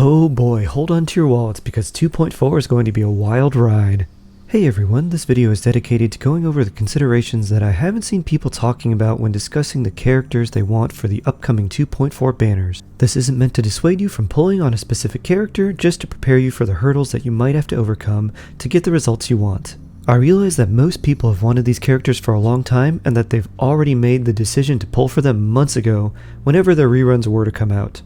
Oh boy, hold on to your wallets because 2.4 is going to be a wild ride. Hey everyone, this video is dedicated to going over the considerations that I haven't seen people talking about when discussing the characters they want for the upcoming 2.4 banners. This isn't meant to dissuade you from pulling on a specific character, just to prepare you for the hurdles that you might have to overcome to get the results you want. I realize that most people have wanted these characters for a long time and that they've already made the decision to pull for them months ago whenever their reruns were to come out.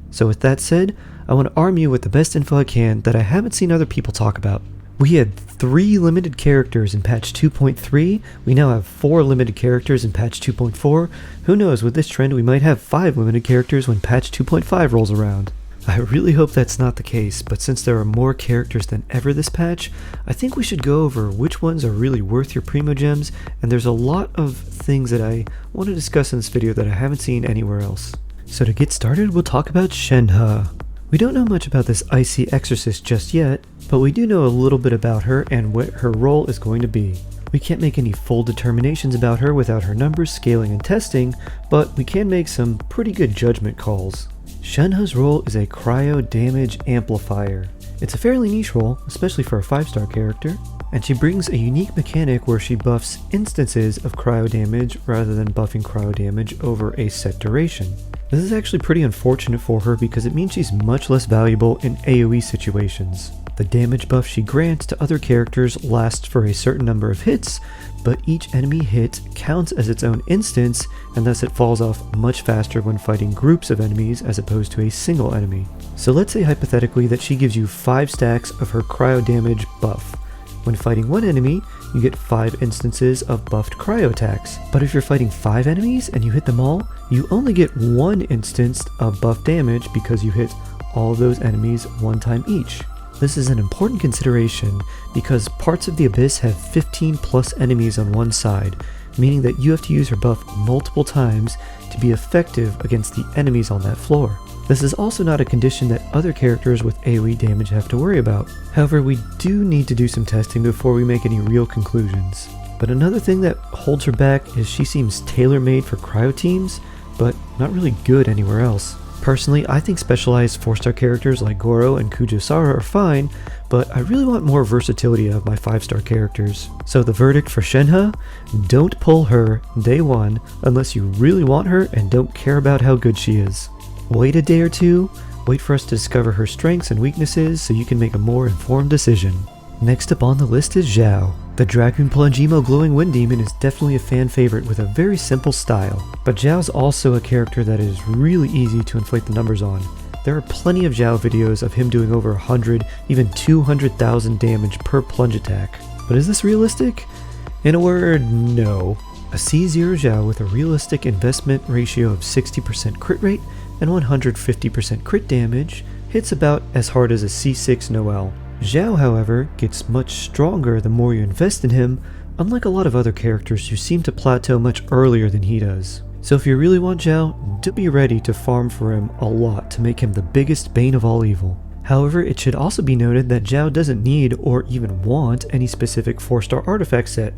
So with that said, I want to arm you with the best info I can that I haven't seen other people talk about. We had 3 limited characters in patch 2.3, we now have 4 limited characters in patch 2.4, who knows, with this trend we might have 5 limited characters when patch 2.5 rolls around. I really hope that's not the case, but since there are more characters than ever this patch, I think we should go over which ones are really worth your Primogems, and there's a lot of things that I want to discuss in this video that I haven't seen anywhere else. So to get started, we'll talk about Shenhe. We don't know much about this icy exorcist just yet, but we do know a little bit about her and what her role is going to be. We can't make any full determinations about her without her numbers, scaling, and testing, but we can make some pretty good judgment calls. Shenhe's role is a cryo damage amplifier. It's a fairly niche role, especially for a 5-star character, and she brings a unique mechanic where she buffs instances of cryo damage rather than buffing cryo damage over a set duration. This is actually pretty unfortunate for her because it means she's much less valuable in AoE situations. The damage buff she grants to other characters lasts for a certain number of hits, but each enemy hit counts as its own instance, and thus it falls off much faster when fighting groups of enemies as opposed to a single enemy. So let's say hypothetically that she gives you 5 stacks of her cryo damage buff. When fighting one enemy, you get 5 instances of buffed cryo attacks. But if you're fighting 5 enemies and you hit them all, you only get 1 instance of buff damage because you hit all of those enemies one time each. This is an important consideration because parts of the Abyss have 15 plus enemies on one side, meaning that you have to use her buff multiple times to be effective against the enemies on that floor. This is also not a condition that other characters with AoE damage have to worry about. However, we do need to do some testing before we make any real conclusions. But another thing that holds her back is she seems tailor-made for cryo teams, but not really good anywhere else. Personally, I think specialized 4-star characters like Goro and Kujosara are fine, but I really want more versatility out of my 5-star characters. So the verdict for Shenhe? Don't pull her day 1 unless you really want her and don't care about how good she is. Wait a day or two, wait for us to discover her strengths and weaknesses so you can make a more informed decision. Next up on the list is Xiao. The Dragoon Plunge Emo Glowing Wind Demon is definitely a fan favorite with a very simple style, but Xiao's also a character that is really easy to inflate the numbers on. There are plenty of Xiao videos of him doing over 100, even 200,000 damage per plunge attack. But is this realistic? In a word, no. A C0 Xiao with a realistic investment ratio of 60% crit rate and 150% crit damage hits about as hard as a C6 Noel. Xiao, however, gets much stronger the more you invest in him, unlike a lot of other characters who seem to plateau much earlier than he does. So if you really want Xiao, do be ready to farm for him a lot to make him the biggest bane of all evil. However, it should also be noted that Xiao doesn't need or even want any specific 4-star artifact set,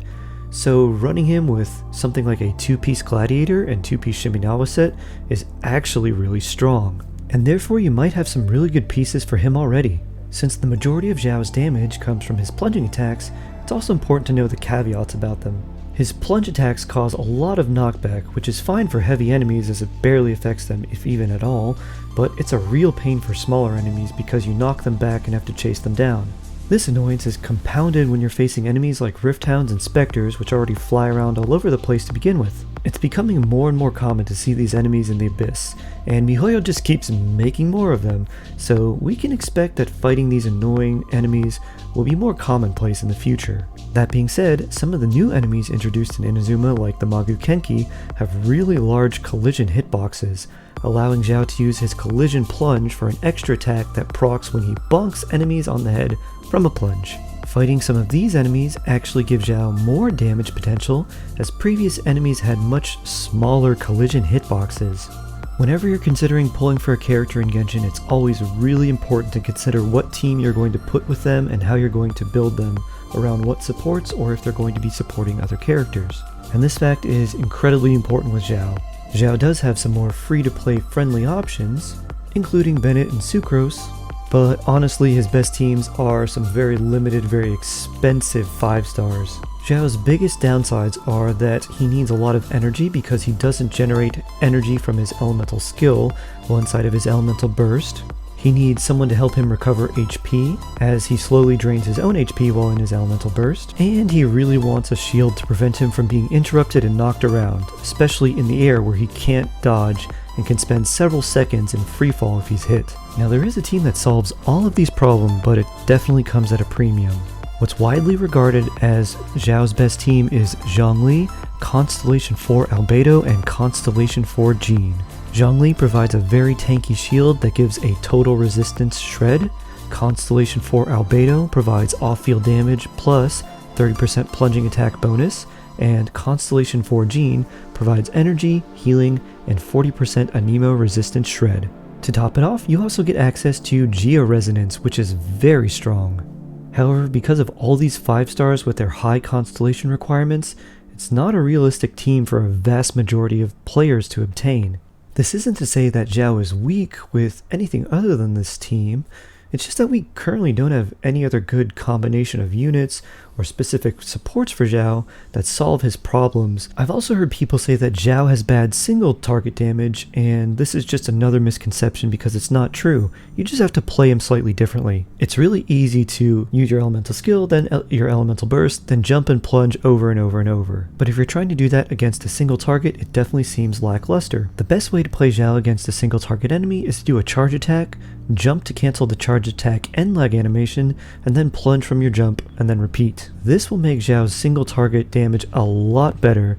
so running him with something like a 2-piece Gladiator and 2-piece Shiminawa set is actually really strong, and therefore you might have some really good pieces for him already. Since the majority of Xiao's damage comes from his plunging attacks, it's also important to know the caveats about them. His plunge attacks cause a lot of knockback, which is fine for heavy enemies as it barely affects them if even at all, but it's a real pain for smaller enemies because you knock them back and have to chase them down. This annoyance is compounded when you're facing enemies like Rift Hounds and Spectres, which already fly around all over the place to begin with. It's becoming more and more common to see these enemies in the Abyss, and MiHoYo just keeps making more of them, so we can expect that fighting these annoying enemies will be more commonplace in the future. That being said, some of the new enemies introduced in Inazuma, like the Magu Kenki, have really large collision hitboxes, allowing Xiao to use his collision plunge for an extra attack that procs when he bonks enemies on the head from a plunge. Fighting some of these enemies actually gives Xiao more damage potential, as previous enemies had much smaller collision hitboxes. Whenever you're considering pulling for a character in Genshin, it's always really important to consider what team you're going to put with them and how you're going to build them around what supports or if they're going to be supporting other characters. And this fact is incredibly important with Xiao. Xiao does have some more free-to-play friendly options, including Bennett and Sucrose, But honestly, his best teams are some very limited, very expensive 5 stars. Xiao's biggest downsides are that he needs a lot of energy because he doesn't generate energy from his elemental skill while inside of his elemental burst. He needs someone to help him recover HP as he slowly drains his own HP while in his elemental burst. And he really wants a shield to prevent him from being interrupted and knocked around, especially in the air where he can't dodge and can spend several seconds in freefall if he's hit. Now there is a team that solves all of these problems, but it definitely comes at a premium. What's widely regarded as Xiao's best team is Zhongli, Constellation 4 Albedo, and Constellation 4 Jean. Zhongli provides a very tanky shield that gives a total resistance shred. Constellation 4 Albedo provides off-field damage plus 30% plunging attack bonus, and Constellation 4 Jean provides energy, healing, and 40% Anemo resistance shred. To top it off, you also get access to Georesonance, which is very strong. However, because of all these 5 stars with their high constellation requirements, it's not a realistic team for a vast majority of players to obtain. This isn't to say that Xiao is weak with anything other than this team, it's just that we currently don't have any other good combination of units or specific supports for Xiao that solve his problems. I've also heard people say that Xiao has bad single target damage, and this is just another misconception because it's not true. You just have to play him slightly differently. It's really easy to use your elemental skill, then your elemental burst, then jump and plunge over and over and over. But if you're trying to do that against a single target, it definitely seems lackluster. The best way to play Xiao against a single target enemy is to do a charge attack, jump to cancel the charge attack and lag animation, and then plunge from your jump, and then repeat. This will make Xiao's single target damage a lot better,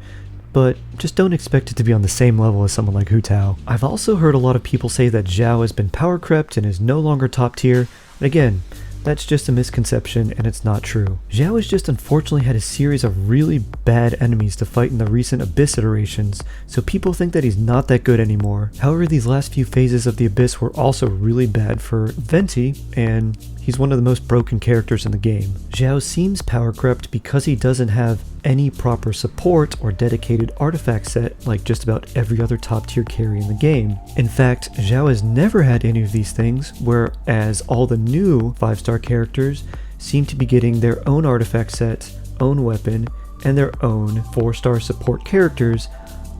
but just don't expect it to be on the same level as someone like Hu Tao. I've also heard a lot of people say that Xiao has been power crept and is no longer top tier, and again, that's just a misconception and it's not true. Xiao has just unfortunately had a series of really bad enemies to fight in the recent Abyss iterations, so people think that he's not that good anymore. However, these last few phases of the Abyss were also really bad for Venti, and he's one of the most broken characters in the game. Xiao seems power crept because he doesn't have any proper support or dedicated artifact set like just about every other top tier carry in the game. In fact, Xiao has never had any of these things, whereas all the new 5-star characters seem to be getting their own artifact set, own weapon, and their own 4-star support characters,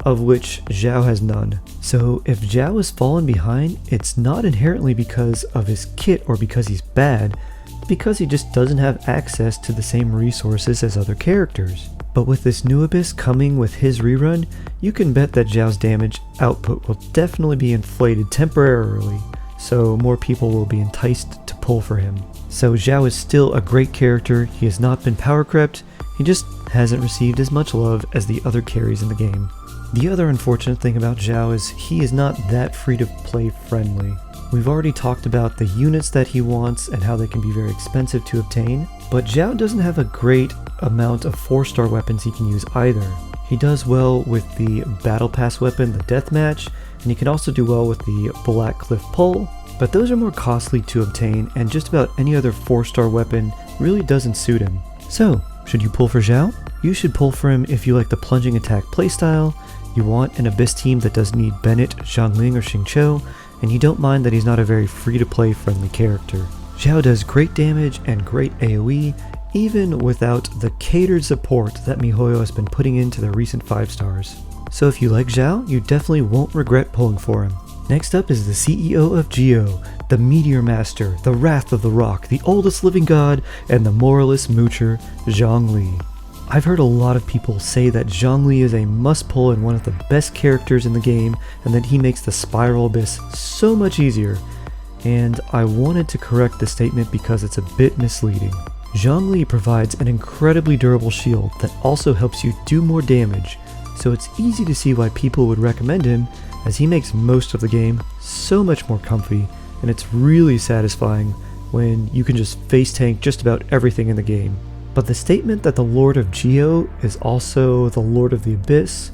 of which Xiao has none. So if Xiao has fallen behind, it's not inherently because of his kit or because he's bad, but because he just doesn't have access to the same resources as other characters. But with this new Abyss coming with his rerun, you can bet that Xiao's damage output will definitely be inflated temporarily, so more people will be enticed to pull for him. So Xiao is still a great character, he has not been power crept, he just hasn't received as much love as the other carries in the game. The other unfortunate thing about Xiao is he is not that free-to-play friendly. We've already talked about the units that he wants and how they can be very expensive to obtain, but Xiao doesn't have a great amount of 4-star weapons he can use either. He does well with the Battle Pass weapon, the Deathmatch, and he can also do well with the Black Cliff Pole, but those are more costly to obtain, and just about any other 4-star weapon really doesn't suit him. So, should you pull for Xiao? You should pull for him if you like the plunging attack playstyle, you want an Abyss team that doesn't need Bennett, Xiangling, or Xingqiu, and you don't mind that he's not a very free-to-play friendly character. Xiao does great damage and great AoE, even without the catered support that MiHoYo has been putting into the recent 5 stars. So if you like Xiao, you definitely won't regret pulling for him. Next up is the CEO of Geo, the Meteor Master, the Wrath of the Rock, the oldest living god, and the moralist moocher, Zhongli. I've heard a lot of people say that Zhongli is a must-pull and one of the best characters in the game, and that he makes the Spiral Abyss so much easier, and I wanted to correct the statement because it's a bit misleading. Zhongli provides an incredibly durable shield that also helps you do more damage, so it's easy to see why people would recommend him, as he makes most of the game so much more comfy, and it's really satisfying when you can just face tank just about everything in the game. But the statement that the Lord of Geo is also the Lord of the Abyss,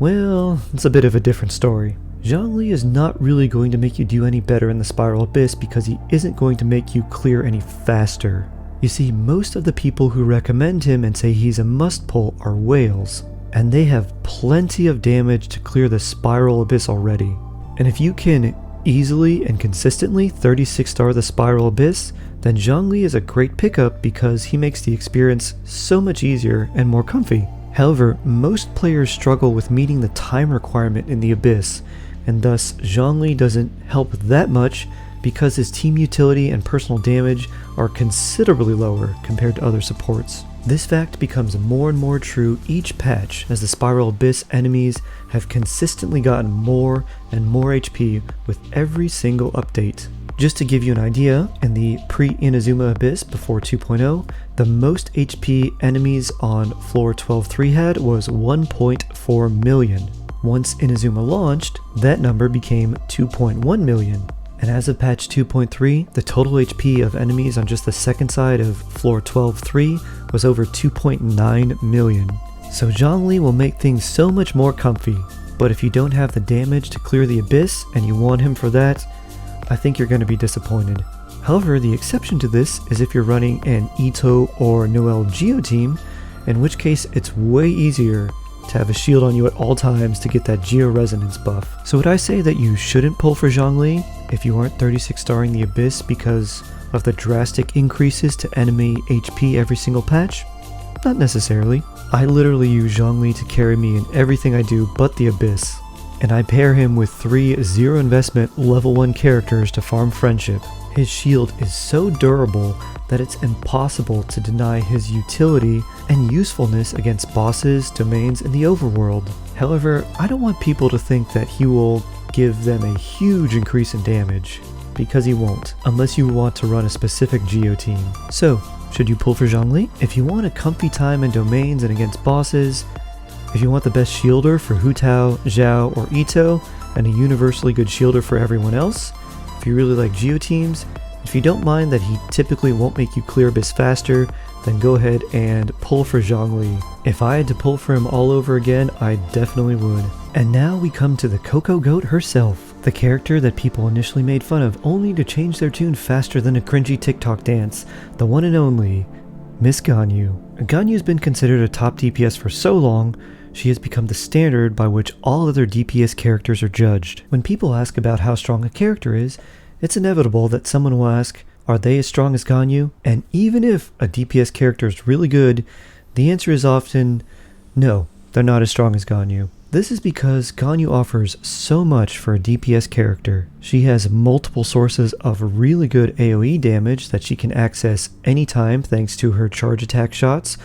well, it's a bit of a different story. Zhongli is not really going to make you do any better in the Spiral Abyss because he isn't going to make you clear any faster. You see, most of the people who recommend him and say he's a must-pull are whales, and they have plenty of damage to clear the Spiral Abyss already. And if you can easily and consistently 36-star the Spiral Abyss, then Zhongli is a great pickup because he makes the experience so much easier and more comfy. However, most players struggle with meeting the time requirement in the Abyss, and thus Zhongli doesn't help that much because his team utility and personal damage are considerably lower compared to other supports. This fact becomes more and more true each patch as the Spiral Abyss enemies have consistently gotten more and more HP with every single update. Just to give you an idea, in the pre-Inazuma Abyss before 2.0, the most HP enemies on floor 12.3 had was 1.4 million. Once Inazuma launched, that number became 2.1 million. And as of patch 2.3, the total HP of enemies on just the second side of floor 12.3 was over 2.9 million. So Zhongli will make things so much more comfy, but if you don't have the damage to clear the Abyss and you want him for that, I think you're going to be disappointed. However, the exception to this is if you're running an Ito or Noel Geo team, in which case it's way easier to have a shield on you at all times to get that Geo Resonance buff. So would I say that you shouldn't pull for Zhongli if you aren't 36-starring the Abyss because of the drastic increases to enemy HP every single patch? Not necessarily. I literally use Zhongli to carry me in everything I do but the Abyss, and I pair him with 3 0 investment level 1 characters to farm friendship. His shield is so durable that it's impossible to deny his utility and usefulness against bosses, domains, and the overworld. However, I don't want people to think that he will give them a huge increase in damage, because he won't, unless you want to run a specific Geo team. So, should you pull for Zhongli? If you want a comfy time in domains and against bosses, if you want the best shielder for Hu Tao, Xiao, or Ito, and a universally good shielder for everyone else, if you really like Geo teams, if you don't mind that he typically won't make you clear Abyss faster, then go ahead and pull for Zhongli. If I had to pull for him all over again, I definitely would. And now we come to the Coco Goat herself, the character that people initially made fun of only to change their tune faster than a cringy TikTok dance, the one and only Miss Ganyu. Ganyu's been considered a top DPS for so long, she has become the standard by which all other DPS characters are judged. When people ask about how strong a character is, it's inevitable that someone will ask, are they as strong as Ganyu? And even if a DPS character is really good, the answer is often, no, they're not as strong as Ganyu. This is because Ganyu offers so much for a DPS character. She has multiple sources of really good AoE damage that she can access anytime thanks to her charge attack shots,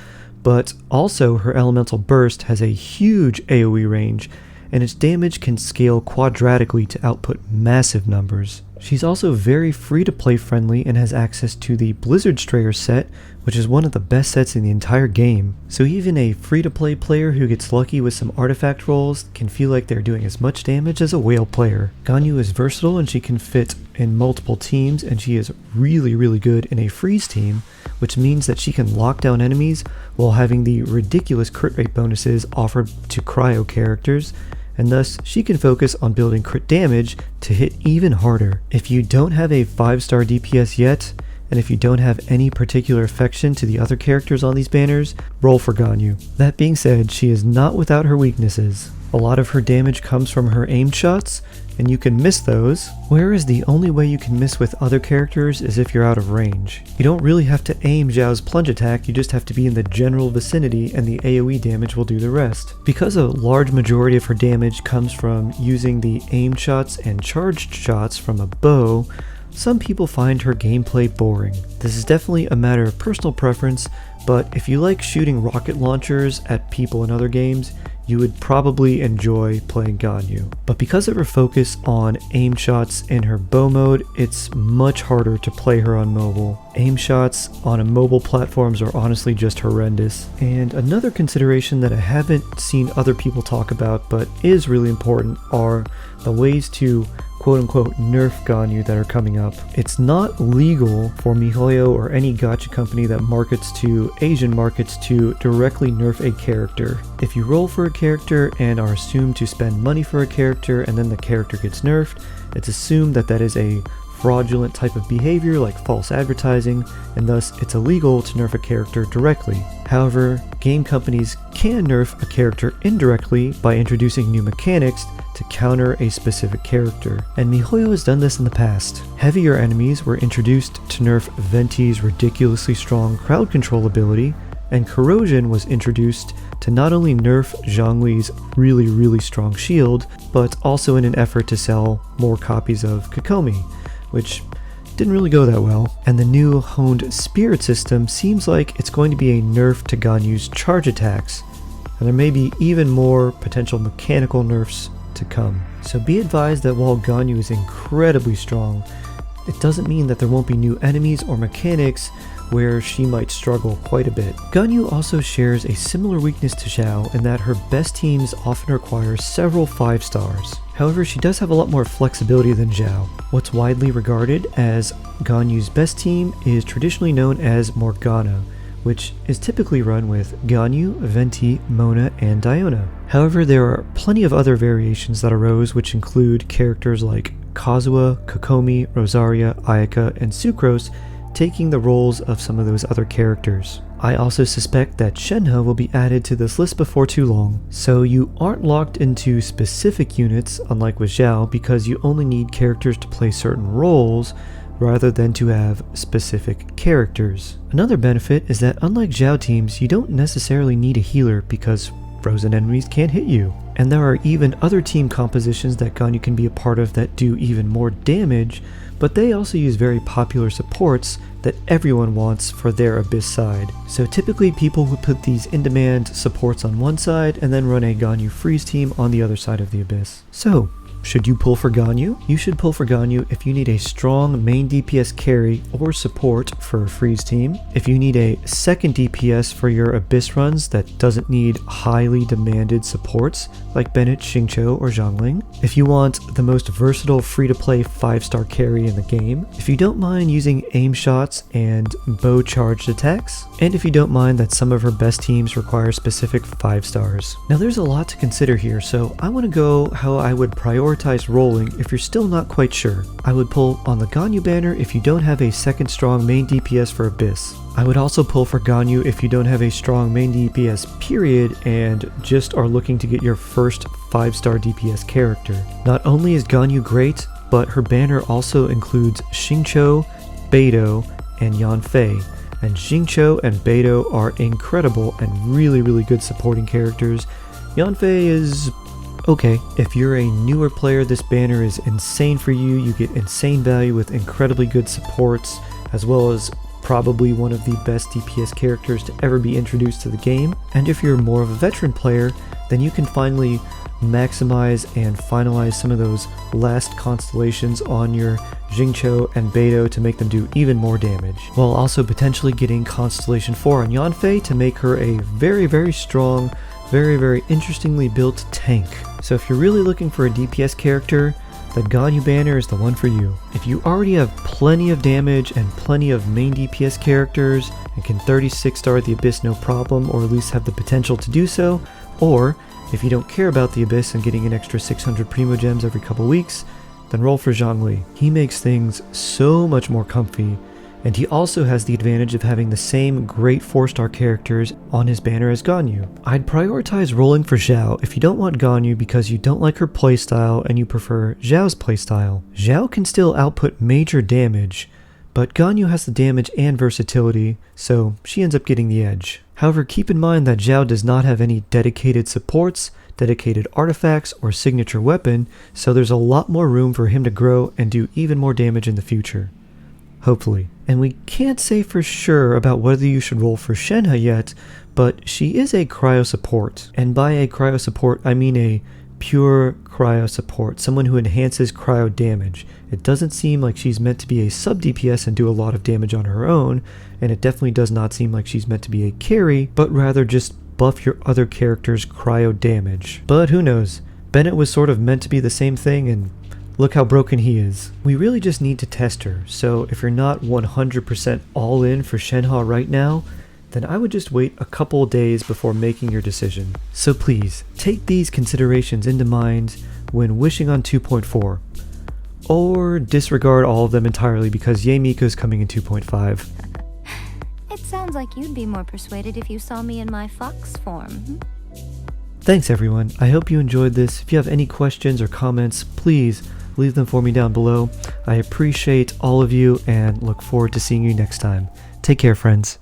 but also her elemental burst has a huge AoE range, and its damage can scale quadratically to output massive numbers. She's also very free-to-play friendly and has access to the Blizzard Strayer set, which is one of the best sets in the entire game. So even a free-to-play player who gets lucky with some artifact rolls can feel like they're doing as much damage as a whale player. Ganyu is versatile and she can fit in multiple teams, and she is really good in a freeze team, which means that she can lock down enemies while having the ridiculous crit rate bonuses offered to cryo characters, and thus she can focus on building crit damage to hit even harder. If you don't have a 5-star DPS yet, and if you don't have any particular affection to the other characters on these banners, roll for Ganyu. That being said, she is not without her weaknesses. A lot of her damage comes from her aimed shots, and you can miss those, whereas the only way you can miss with other characters is if you're out of range. You don't really have to aim Xiao's plunge attack, you just have to be in the general vicinity and the AoE damage will do the rest. Because a large majority of her damage comes from using the aimed shots and charged shots from a bow, some people find her gameplay boring. This is definitely a matter of personal preference, but if you like shooting rocket launchers at people in other games, you would probably enjoy playing Ganyu. But because of her focus on aim shots in her bow mode, it's much harder to play her on mobile. Aim shots on mobile platforms are honestly just horrendous. And another consideration that I haven't seen other people talk about but is really important are the ways to quote-unquote nerf Ganyu that are coming up. It's not legal for MiHoYo or any gacha company that markets to Asian markets to directly nerf a character. If you roll for a character and are assumed to spend money for a character and then the character gets nerfed, it's assumed that that is a fraudulent type of behavior like false advertising, and thus it's illegal to nerf a character directly. However, game companies can nerf a character indirectly by introducing new mechanics to counter a specific character, and miHoYo has done this in the past. Heavier enemies were introduced to nerf Venti's ridiculously strong crowd control ability, and Corrosion was introduced to not only nerf Zhongli's really strong shield, but also in an effort to sell more copies of Kokomi, which didn't really go that well. And the new honed spirit system seems like it's going to be a nerf to Ganyu's charge attacks, and there may be even more potential mechanical nerfs to come. So be advised that while Ganyu is incredibly strong, it doesn't mean that there won't be new enemies or mechanics where she might struggle quite a bit. Ganyu also shares a similar weakness to Xiao in that her best teams often require several 5 stars. However, she does have a lot more flexibility than Xiao. What's widely regarded as Ganyu's best team is traditionally known as Morgana, which is typically run with Ganyu, Venti, Mona, and Diona. However, there are plenty of other variations that arose, which include characters like Kazuha, Kokomi, Rosaria, Ayaka, and Sucrose taking the roles of some of those other characters. I also suspect that Shenhe will be added to this list before too long, so you aren't locked into specific units unlike with Xiao, because you only need characters to play certain roles rather than to have specific characters. Another benefit is that unlike Xiao teams, you don't necessarily need a healer because frozen enemies can't hit you. And there are even other team compositions that Ganyu can be a part of that do even more damage, but they also use very popular supports that everyone wants for their Abyss side. So typically people would put these in-demand supports on one side and then run a Ganyu freeze team on the other side of the Abyss. So, should you pull for Ganyu? You should pull for Ganyu if you need a strong main DPS carry or support for a freeze team, if you need a second DPS for your Abyss runs that doesn't need highly demanded supports like Bennett, Xingqiu, or Zhongling, if you want the most versatile free-to-play 5-star carry in the game, if you don't mind using aim shots and bow charged attacks, and if you don't mind that some of her best teams require specific 5 stars. Now there's a lot to consider here, so I want to go how I would prioritize rolling if you're still not quite sure. I would pull on the Ganyu banner if you don't have a second strong main DPS for Abyss. I would also pull for Ganyu if you don't have a strong main DPS period and just are looking to get your first 5-star DPS character. Not only is Ganyu great, but her banner also includes Xingqiu, Beidou, and Yanfei. And Xingqiu and Beidou are incredible and really good supporting characters. Yanfei is okay. If you're a newer player, this banner is insane for you. You get insane value with incredibly good supports, as well as probably one of the best DPS characters to ever be introduced to the game. And if you're more of a veteran player, then you can finally maximize and finalize some of those last constellations on your Xingqiu and Beidou to make them do even more damage, while also potentially getting Constellation 4 on Yanfei to make her a very strong, very interestingly built tank. So if you're really looking for a DPS character, the Ganyu banner is the one for you. If you already have plenty of damage and plenty of main DPS characters and can 36 star the Abyss no problem, or at least have the potential to do so, or if you don't care about the Abyss and getting an extra 600 Primogems every couple weeks, then roll for Zhongli. He makes things so much more comfy, and he also has the advantage of having the same great 4-star characters on his banner as Ganyu. I'd prioritize rolling for Xiao if you don't want Ganyu because you don't like her playstyle and you prefer Xiao's playstyle. Xiao can still output major damage, but Ganyu has the damage and versatility, so she ends up getting the edge. However, keep in mind that Xiao does not have any dedicated supports, dedicated artifacts, or signature weapon, so there's a lot more room for him to grow and do even more damage in the future. Hopefully. And we can't say for sure about whether you should roll for Shenhe yet, but she is a cryo support. And by a cryo support, I mean a pure cryo support, someone who enhances cryo damage. It doesn't seem like she's meant to be a sub DPS and do a lot of damage on her own, and it definitely does not seem like she's meant to be a carry, but rather just buff your other character's cryo damage. But who knows? Bennett was sort of meant to be the same thing, and look how broken he is. We really just need to test her, so if you're not 100% all in for Shenhe right now, then I would just wait a couple days before making your decision. So please, take these considerations into mind when wishing on 2.4. Or disregard all of them entirely because Yae Miko's coming in 2.5. It sounds like you'd be more persuaded if you saw me in my fox form. Thanks everyone, I hope you enjoyed this. If you have any questions or comments, please leave them for me down below. I appreciate all of you and look forward to seeing you next time. Take care, friends.